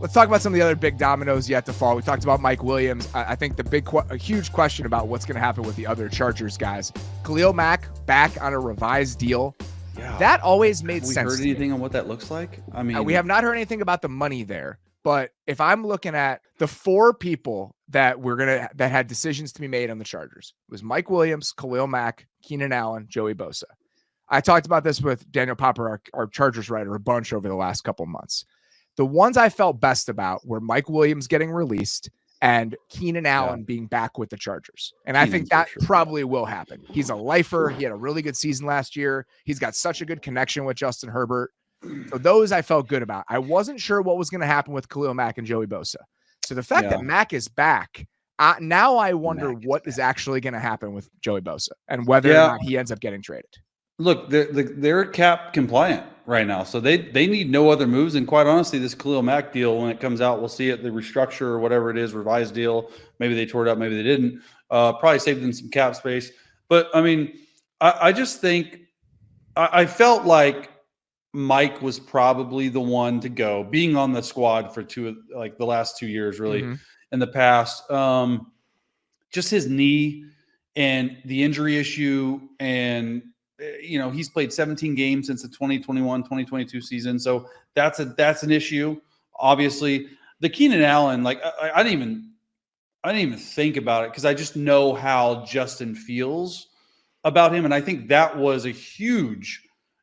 Let's talk about some of the other big dominoes yet to fall. We talked about Mike Williams. I think a huge question about what's going to happen with the other Chargers guys. Khalil Mack back on a revised deal. Yeah. That always made sense. Have we heard anything on what that looks like? I mean, we have not heard anything about the money there. But if I'm looking at the four people that had decisions to be made on the Chargers, it was Mike Williams, Khalil Mack, Keenan Allen, Joey Bosa. I talked about this with Daniel Popper, our Chargers writer, a bunch over the last couple of months. The ones I felt best about were Mike Williams getting released and Keenan Allen being back with the Chargers. And I think that probably will happen. He's a lifer. He had a really good season last year. He's got such a good connection with Justin Herbert. So those I felt good about. I wasn't sure what was going to happen with Khalil Mack and Joey Bosa. So the fact that Mack is back, now I wonder what is actually going to happen with Joey Bosa and whether or not he ends up getting traded. Look, they're cap compliant right now, so they need no other moves. And quite honestly, this Khalil Mack deal, when it comes out, we'll see it, the restructure or whatever it is, revised deal. Maybe they tore it up, maybe they didn't. Probably saved them some cap space. But I mean, I just think I felt like Mike was probably the one to go, being on the squad for the last 2 years, really in the past. Just his knee and the injury issue, and he's played 17 games since the 2021-2022 season. So that's an issue. Obviously, the Keenan Allen, I didn't even think about it because I just know how Justin feels about him. And I think that was a huge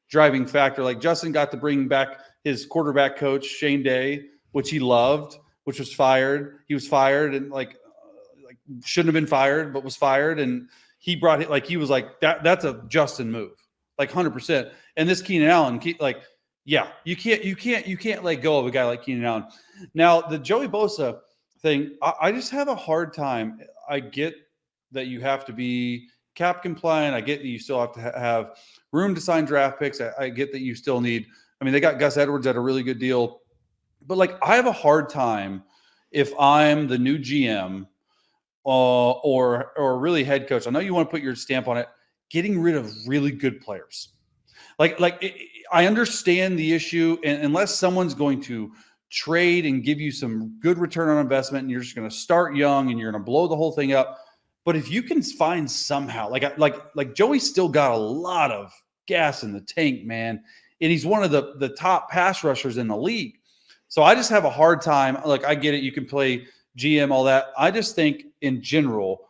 driving factor. Like, Justin got to bring back his quarterback coach, Shane Day, which he loved, which was fired. He was fired and shouldn't have been fired, but was fired. And he brought it, he was like, that's a Justin move, 100%. And this Keenan Allen, you can't let go of a guy like Keenan Allen. Now, the Joey Bosa thing, I just have a hard time. I get that you have to be cap compliant. I get that you still have to have room to sign draft picks. I get that you still need, they got Gus Edwards at a really good deal. But I have a hard time if I'm the new GM or really head coach. I know you want to put your stamp on it, getting rid of really good players. I understand the issue, and unless someone's going to trade and give you some good return on investment, and you're just going to start young and you're going to blow the whole thing up. But if you can find somehow, like Joey's still got a lot of gas in the tank, man, and he's one of the top pass rushers in the league. So I just have a hard time. I get it. You can play GM, all that. I just think in general,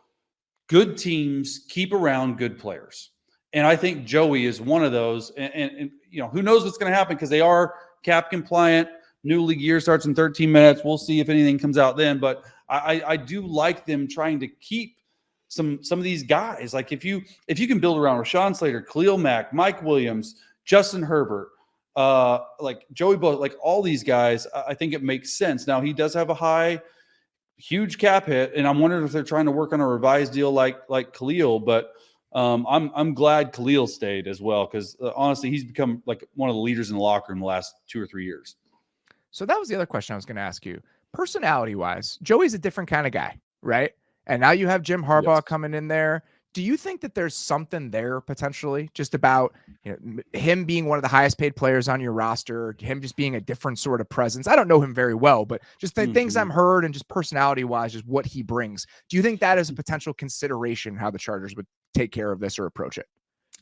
good teams keep around good players. And I think Joey is one of those. And who knows what's going to happen because they are cap compliant. New league year starts in 13 minutes. We'll see if anything comes out then. But I do like them trying to keep some of these guys. If you can build around Rashawn Slater, Khalil Mack, Mike Williams, Justin Herbert, Joey Bosa, all these guys, I think it makes sense. Now, he does have a huge cap hit, and I'm wondering if they're trying to work on a revised deal like Khalil. But I'm glad Khalil stayed as well because honestly, he's become one of the leaders in the locker room the last 2 or 3 years. So that was the other question I was going to ask you. Personality-wise, Joey's a different kind of guy, right? And now you have Jim Harbaugh coming in there. Do you think that there's something there potentially just about him being one of the highest paid players on your roster, him just being a different sort of presence? I don't know him very well, but just the things I've heard and just personality-wise, just what he brings. Do you think that is a potential consideration how the Chargers would take care of this or approach it?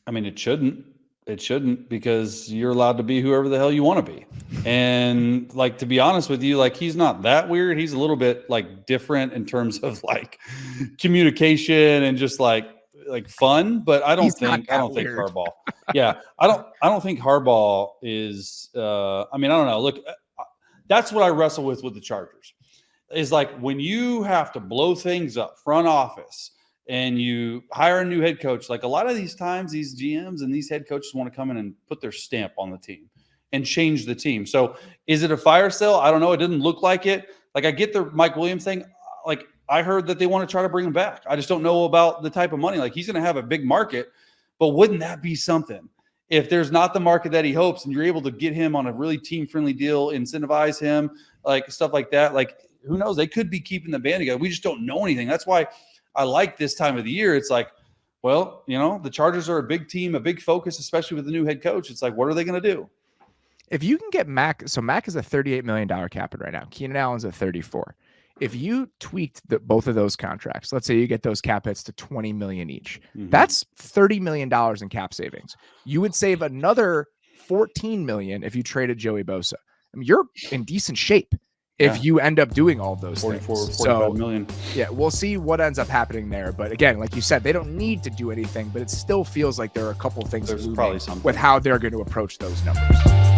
It shouldn't. It shouldn't, because you're allowed to be whoever the hell you want to be. And to be honest with you, he's not that weird. He's a little bit different in terms of communication and just fun, but I don't think Harbaugh. Yeah. I don't think Harbaugh is, I don't know. Look, that's what I wrestle with the Chargers is when you have to blow things up front office and you hire a new head coach, a lot of these times, these GMs and these head coaches want to come in and put their stamp on the team and change the team. So is it a fire sale? I don't know. It didn't look like it. I get the Mike Williams thing. I heard that they want to try to bring him back. I just don't know about the type of money. He's going to have a big market, but wouldn't that be something? If there's not the market that he hopes and you're able to get him on a really team-friendly deal, incentivize him, stuff like that, who knows? They could be keeping the band together. We just don't know anything. That's why I like this time of the year. It's the Chargers are a big team, a big focus, especially with the new head coach. It's what are they going to do? If you can get Mack, so Mack is a $38 million cap hit right now. Keenan Allen's at 34. If you tweaked both of those contracts, let's say you get those cap hits to 20 million each, that's $30 million in cap savings. You would save another 14 million if you traded Joey Bosa. I mean, you're in decent shape if you end up doing all of those 44, things. 45 million. Yeah, we'll see what ends up happening there. But again, like you said, they don't need to do anything, but it still feels like there are a couple of things There's probably something with how they're going to approach those numbers.